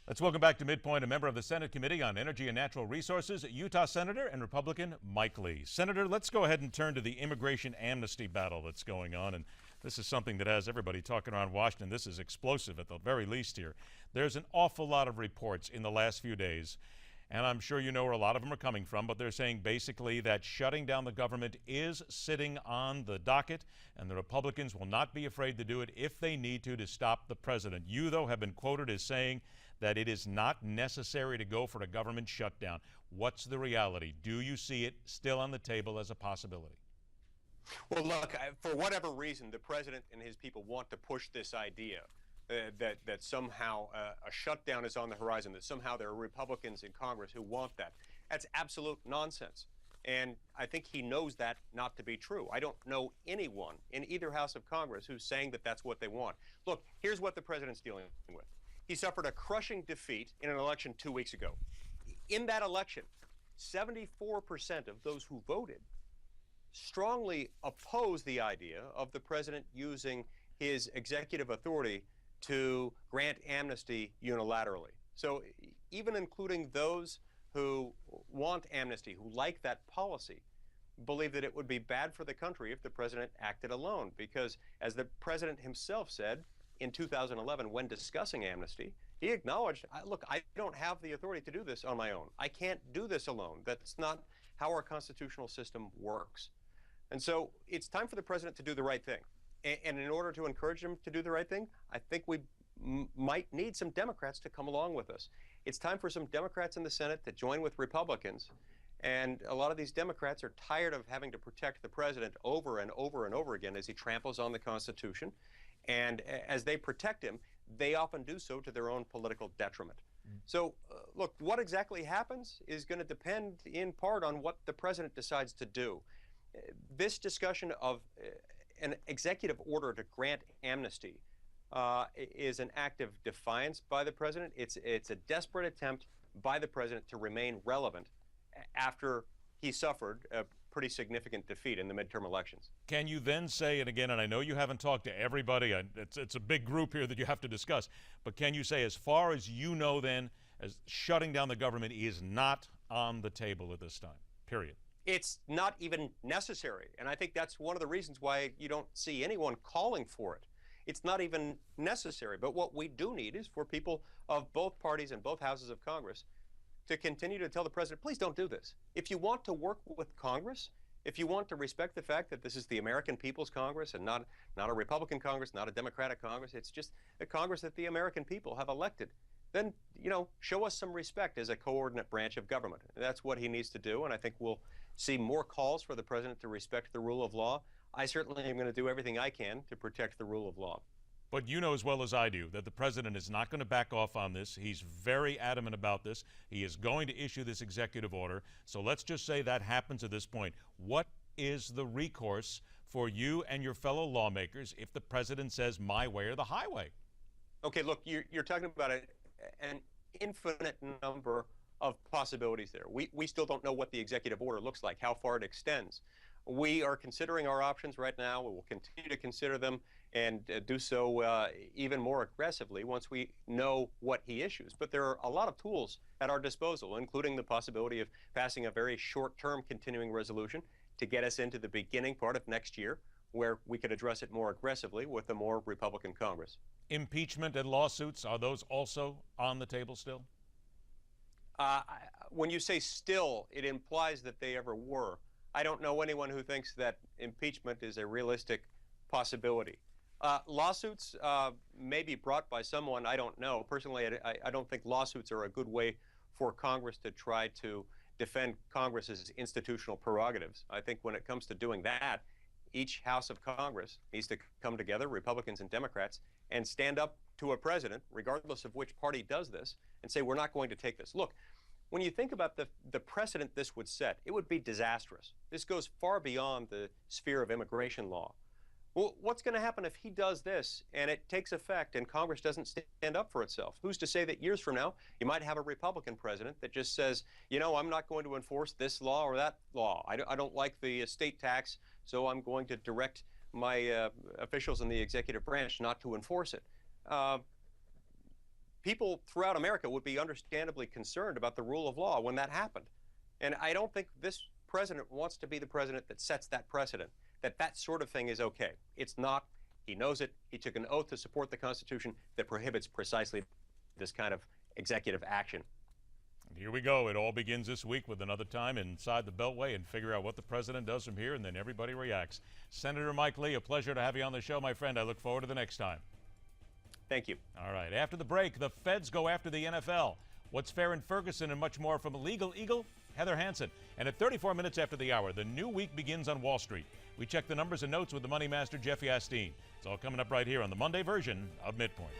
Let's welcome back to MidPoint a member of the Senate Committee on Energy and Natural Resources, Utah Senator and Republican Mike Lee. Senator, let's go ahead and turn to the immigration amnesty battle that's going on. And this is something that has everybody talking around Washington. This is explosive at the very least here. There's an awful lot of reports in the last few days, and I'm sure you know where a lot of them are coming from, but they're saying basically that shutting down the government is sitting on the docket, and the Republicans will not be afraid to do it if they need to stop the president. You, though, have been quoted as saying that it is not necessary to go for a government shutdown. What's the reality? Do you see it still on the table as a possibility? Well, look, for whatever reason, the president and his people want to push this idea that somehow a shutdown is on the horizon, that somehow there are Republicans in Congress who want that. That's absolute nonsense. And I think he knows that not to be true. I don't know anyone in either House of Congress who's saying that that's what they want. Look, here's what the president's dealing with. He suffered a crushing defeat in an election 2 weeks ago. In that election, 74% of those who voted strongly opposed the idea of the president using his executive authority to grant amnesty unilaterally. So even including those who want amnesty, who like that policy, believe that it would be bad for the country if the president acted alone. Because as the president himself said in 2011 when discussing amnesty, he acknowledged, look, I don't have the authority to do this on my own. I can't do this alone. That's not how our constitutional system works. And so it's time for the president to do the right thing. And in order to encourage him to do the right thing, I think we might need some Democrats to come along with us. It's time for some Democrats in the Senate to join with Republicans. And a lot of these Democrats are tired of having to protect the president over and over and over again as he tramples on the Constitution. And as they protect him, they often do so to their own political detriment. So, look, what exactly happens is going to depend in part on what the president decides to do. This discussion of an executive order to grant amnesty is an act of defiance by the president. It's a desperate attempt by the president to remain relevant after he suffered a pretty significant defeat in the midterm elections. Can you then say, and again, and I know you haven't talked to everybody, it's a big group here that you have to discuss, but can you say, as far as you know then, as shutting down the government is not on the table at this time, period? It's not even necessary, and I think that's one of the reasons why you don't see anyone calling for it. It's not even necessary, but what we do need is for people of both parties and both houses of Congress to continue to tell the president, please don't do this. If you want to work with Congress, if you want to respect the fact that this is the American People's Congress and not a Republican Congress, not a Democratic Congress, it's just a Congress that the American people have elected, then, show us some respect as a coordinate branch of government. That's what he needs to do, and I think we'll see more calls for the president to respect the rule of law. I certainly am going to do everything I can to protect the rule of law. But you know as well as I do that the president is not going to back off on this. He's very adamant about this. He is going to issue this executive order. So let's just say that happens at this point. What is the recourse for you and your fellow lawmakers if the president says my way or the highway? Okay, look, you're talking about an infinite number of possibilities there. We still don't know what the executive order looks like, how far it extends. We are considering our options right now. We will continue to consider them and do so even more aggressively once we know what he issues. But there are a lot of tools at our disposal, including the possibility of passing a very short-term continuing resolution to get us into the beginning part of next year, where we could address it more aggressively with a more Republican Congress. Impeachment and lawsuits, are those also on the table still? When you say still, it implies that they ever were. I don't know anyone who thinks that impeachment is a realistic possibility. Lawsuits may be brought by someone, I don't know. Personally, I don't think lawsuits are a good way for Congress to try to defend Congress's institutional prerogatives. I think when it comes to doing that, each House of Congress needs to come together, Republicans and Democrats, and stand up to a president, regardless of which party does this, and say, we're not going to take this. Look, when you think about the precedent this would set, it would be disastrous. This goes far beyond the sphere of immigration law. Well, what's going to happen if he does this and it takes effect and Congress doesn't stand up for itself? Who's to say that years from now you might have a Republican president that just says, I'm not going to enforce this law or that law. I don't like the estate tax, so I'm going to direct my officials in the executive branch not to enforce it. people throughout America would be understandably concerned about the rule of law when that happened. And I don't think this president wants to be the president that sets that precedent, that sort of thing is okay. It's not. He knows it. He took an oath to support the Constitution that prohibits precisely this kind of executive action. And here we go. It all begins this week with another time inside the Beltway and figure out what the president does from here, and then everybody reacts. Senator Mike Lee, a pleasure to have you on the show, my friend. I look forward to the next time. Thank you. All right. After the break, the feds go after the NFL. What's fair in Ferguson and much more from Legal Eagle, Heather Hansen. And at 34 minutes after the hour, the new week begins on Wall Street. We check the numbers and notes with the Money Master, Jeff Yasteen. It's all coming up right here on the Monday version of MidPoint.